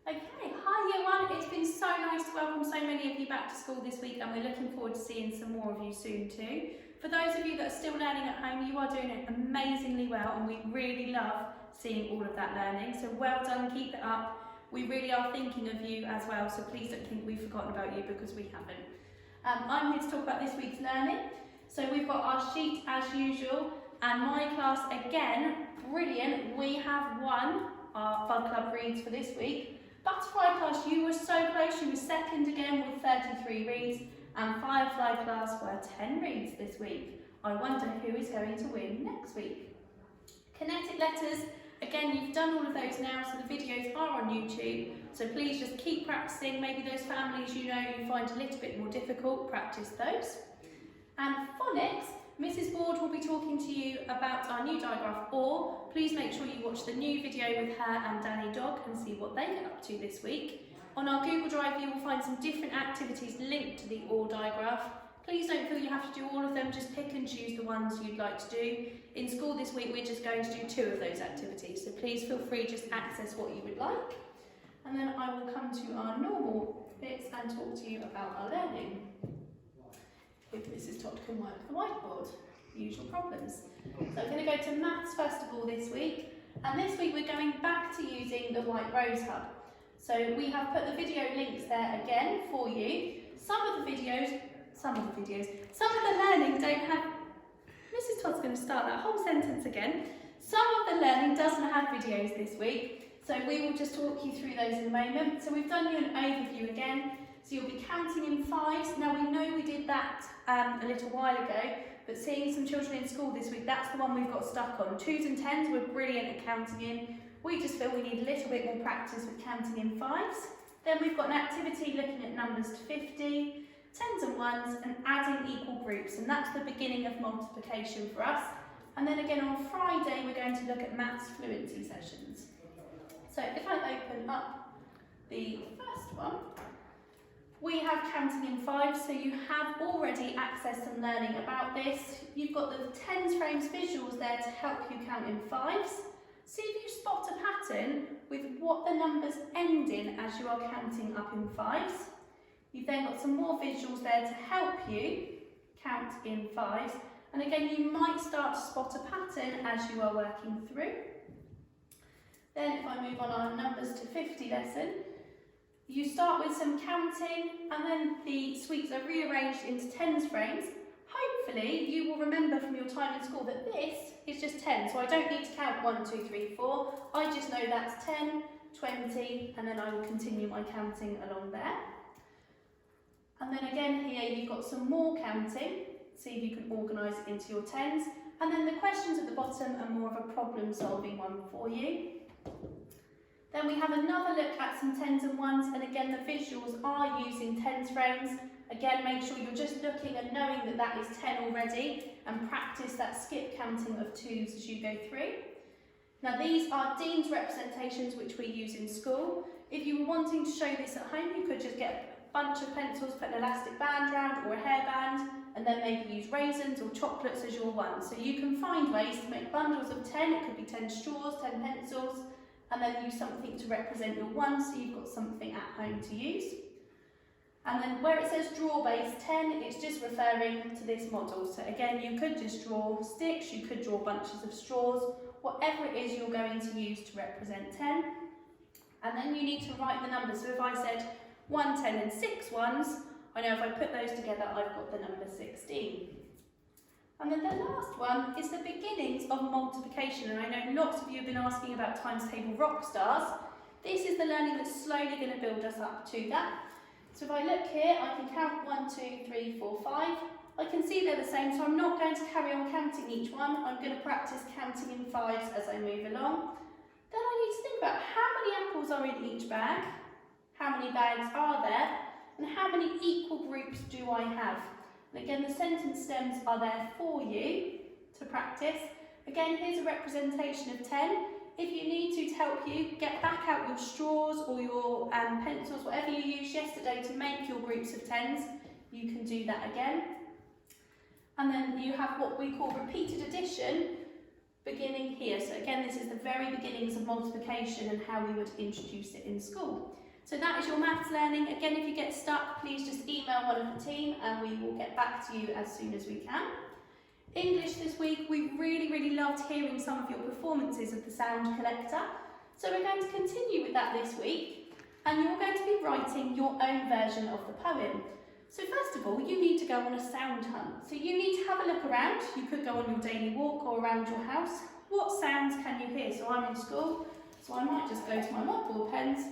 Okay, hi Year 1. It's been so nice to welcome so many of you back to school this week, and we're looking forward to seeing some more of you soon too. For those of you that are still learning at home, you are doing it amazingly well, and we really love seeing all of that learning. So well done, keep it up. We really are thinking of you as well, so please don't think we've forgotten about you, because we haven't. I'm here to talk about this week's learning. So we've got our sheet as usual, and my class again, brilliant. We have won our Fun Club reads for this week. Butterfly class, you were so close. You were second again with 33 reads, and Firefly class were 10 reads this week. I wonder who is going to win next week. Kinetic letters, again, you've done all of those now, so the videos are on YouTube, so please just keep practicing. Maybe those families you find a little bit more difficult, practice those. And phonics, Mrs. Ward will be talking to you about our new digraph OR. Please make sure you watch the new video with her and Danny Dog and see what they get up to this week. On our Google Drive you will find some different activities linked to the OR digraph. Please don't feel you have to do all of them, just pick and choose the ones you'd like to do. In school this week we're just going to do 2 of those activities, so please feel free, just access what you would like. And then I will come to our normal bits and talk to you about our learning. If Mrs. Todd can work the whiteboard, usual problems. So I'm going to go to maths first of all this week, and this week we're going back to using the White Rose Hub. So we have put the video links there again for you. Some of the learning don't have, Mrs. Todd's going to start that whole sentence again. Some of the learning doesn't have videos this week, so we will just talk you through those in a moment. So we've done you an overview again. So you'll be counting in 5s. Now we know we did that a little while ago, but seeing some children in school this week, that's the one we've got stuck on. 2s and 10s, we're brilliant at counting in. We just feel we need a little bit more practice with counting in 5s. Then we've got an activity looking at numbers to 50, 10s and 1s, and adding equal groups, and that's the beginning of multiplication for us. And then again on Friday, we're going to look at maths fluency sessions. So if I open up the first one, we have counting in 5, so you have already accessed some learning about this. You've got the tens frames visuals there to help you count in 5s. See if you spot a pattern with what the numbers end in as you are counting up in 5s. You've then got some more visuals there to help you count in 5s. And again, you might start to spot a pattern as you are working through. Then if I move on our numbers to 50 lesson, you start with some counting, and then the sweeps are rearranged into tens frames. Hopefully you will remember from your time in school that this is just 10, so I don't need to count 1, 2, 3, 4. I just know that's 10, 20, and then I will continue my counting along there. And then again here you've got some more counting. See if you can organise it into your tens. And then the questions at the bottom are more of a problem solving one for you. Then we have another look at some 10s and 1s, and again the visuals are using tens frames. Again, make sure you're just looking and knowing that that is 10 already, and practice that skip counting of 2s as you go through. Now these are Dean's representations which we use in school. If you were wanting to show this at home, you could just get a bunch of pencils, put an elastic band around or a hairband, and then maybe use raisins or chocolates as your one. So you can find ways to make bundles of 10, it could be 10 straws, 10 pencils, and then use something to represent your 1, so you've got something at home to use. And then where it says draw base 10, it's just referring to this model. So again, you could just draw sticks, you could draw bunches of straws, whatever it is you're going to use to represent 10. And then you need to write the numbers. So if I said 1, 10 and 6 ones, I know if I put those together, I've got the number 16. And then the last one is the beginnings of multiplication, and I know lots of you have been asking about times table rock stars. This is the learning that's slowly going to build us up to that. So if I look here, I can count 1, 2, 3, 4, 5. I can see they're the same, so I'm not going to carry on counting each one. I'm going to practice counting in 5s as I move along. Then I need to think about how many apples are in each bag, how many bags are there, and how many equal groups do I have. And again, the sentence stems are there for you to practice. Again, here's a representation of 10. If you need to help you, get back out your straws or your pencils, whatever you used yesterday to make your groups of 10s. You can do that again. And then you have what we call repeated addition. beginning here. So again, this is the very beginnings of multiplication and how we would introduce it in school. So that is your maths learning. Again, if you get stuck, please just email one of the team and we will get back to you as soon as we can. English this week, we really loved hearing some of your performances of the sound collector. So we're going to continue with that this week, and you're going to be writing your own version of the poem. So first of all, you need to go on a sound hunt. So you need to have a look around. You could go on your daily walk or around your house. What sounds can you hear? So I'm in school, so I might just go to my whiteboard pens,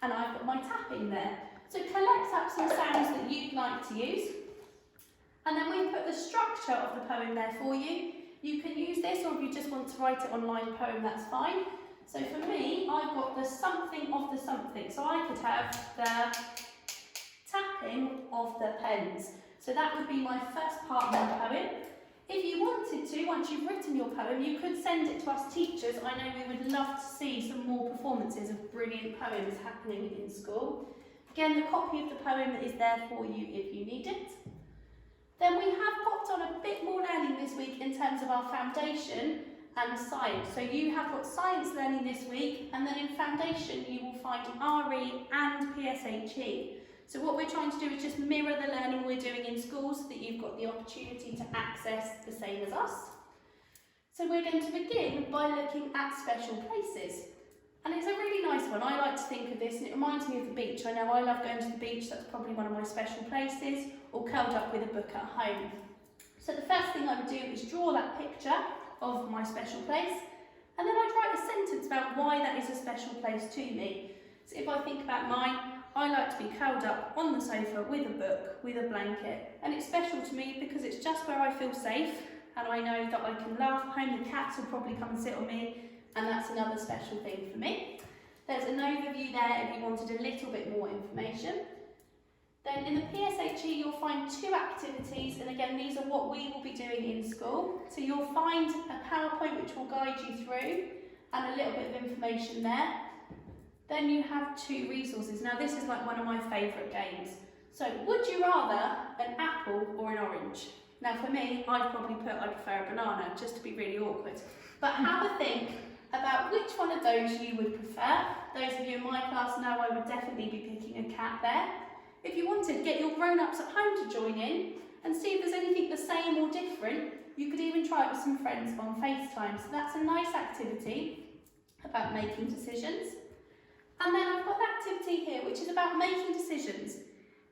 and I've got my tapping there. So collect up some sounds that you'd like to use. And then we put the structure of the poem there for you. You can use this, or if you just want to write it online poem, that's fine. So for me, I've got the something of the something. So I could have the tapping of the pens. So that would be my first part of my poem. If you wanted to, once you've written your poem, you could send it to us teachers. I know we would love to see some more performances of brilliant poems happening in school. Again, the copy of the poem is there for you if you need it. Then we have popped on a bit more learning this week in terms of our foundation and science. So you have got science learning this week, and then in foundation you will find RE and PSHE. So what we're trying to do is just mirror the learning we're doing in school so that you've got the opportunity to access the same as us. So we're going to begin by looking at special places. And it's a really nice one. I like to think of this, and it reminds me of the beach. I know I love going to the beach, that's probably one of my special places, or curled up with a book at home. So the first thing I would do is draw that picture of my special place, and then I'd write a sentence about why that is a special place to me. So if I think about mine, I like to be curled up on the sofa with a book, with a blanket, and it's special to me because it's just where I feel safe, and I know that I can laugh at home. The cats will probably come and sit on me, and that's another special thing for me. There's an overview there if you wanted a little bit more information. Then in the PSHE you'll find 2 activities, and again these are what we will be doing in school. So you'll find a PowerPoint which will guide you through, and a little bit of information there. Then you have 2 resources. Now this is like one of my favourite games. So would you rather an apple or an orange? Now for me, I'd probably put I prefer a banana, just to be really awkward. But have a think about which one of those you would prefer. Those of you in my class know I would definitely be picking a cat there. If you wanted, get your grown-ups at home to join in and see if there's anything the same or different. You could even try it with some friends on FaceTime. So that's a nice activity about making decisions. And then I've got the activity here which is about making decisions.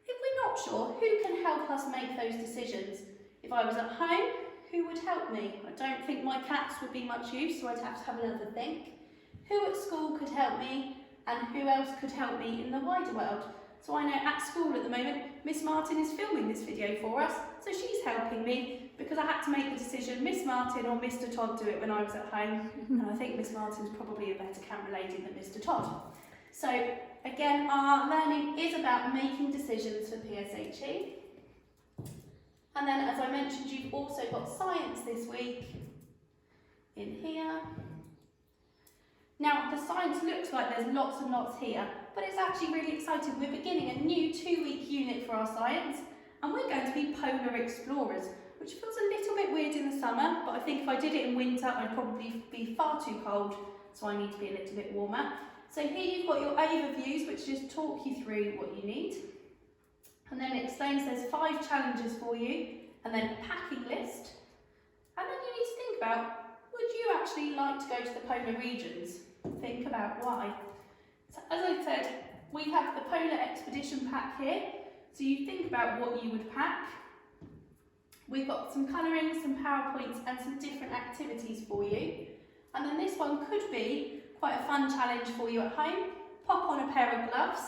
If we're not sure, who can help us make those decisions? If I was at home, who would help me? I don't think my cats would be much use, so I'd have to have another think. Who at school could help me, and who else could help me in the wider world? So I know at school at the moment, Miss Martin is filming this video for us, so she's helping me because I had to make the decision, Miss Martin or Mr. Todd do it when I was at home, and I think Miss Martin's probably a better camera lady than Mr. Todd. So again, our learning is about making decisions for PSHE. And then, as I mentioned, you've also got science this week in here. Now, the science looks like there's lots and lots here, but it's actually really exciting. We're beginning a new 2-week unit for our science, and we're going to be polar explorers, which feels a little bit weird in the summer, but I think if I did it in winter, I'd probably be far too cold, so I need to be a little bit warmer. So here you've got your overviews, which just talk you through what you need. And then it explains there's 5 challenges for you, and then a packing list. And then you need to think about, would you actually like to go to the polar regions? Think about why. So as I said, we have the polar expedition pack here. So you think about what you would pack. We've got some colouring, some PowerPoints, and some different activities for you. And then this one could be quite a fun challenge for you at home. Pop on a pair of gloves.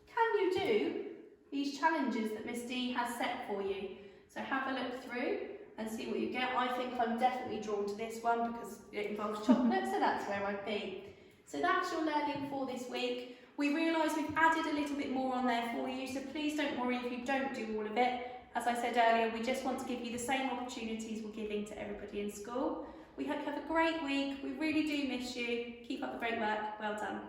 Can you do these challenges that Miss D has set for you? So have a look through and see what you get. I think I'm definitely drawn to this one because it involves chocolate, so that's where I'd be. So that's your learning for this week. We realise we've added a little bit more on there for you, so please don't worry if you don't do all of it. As I said earlier, we just want to give you the same opportunities we're giving to everybody in school. We hope you have a great week. We really do miss you. Keep up the great work. Well done.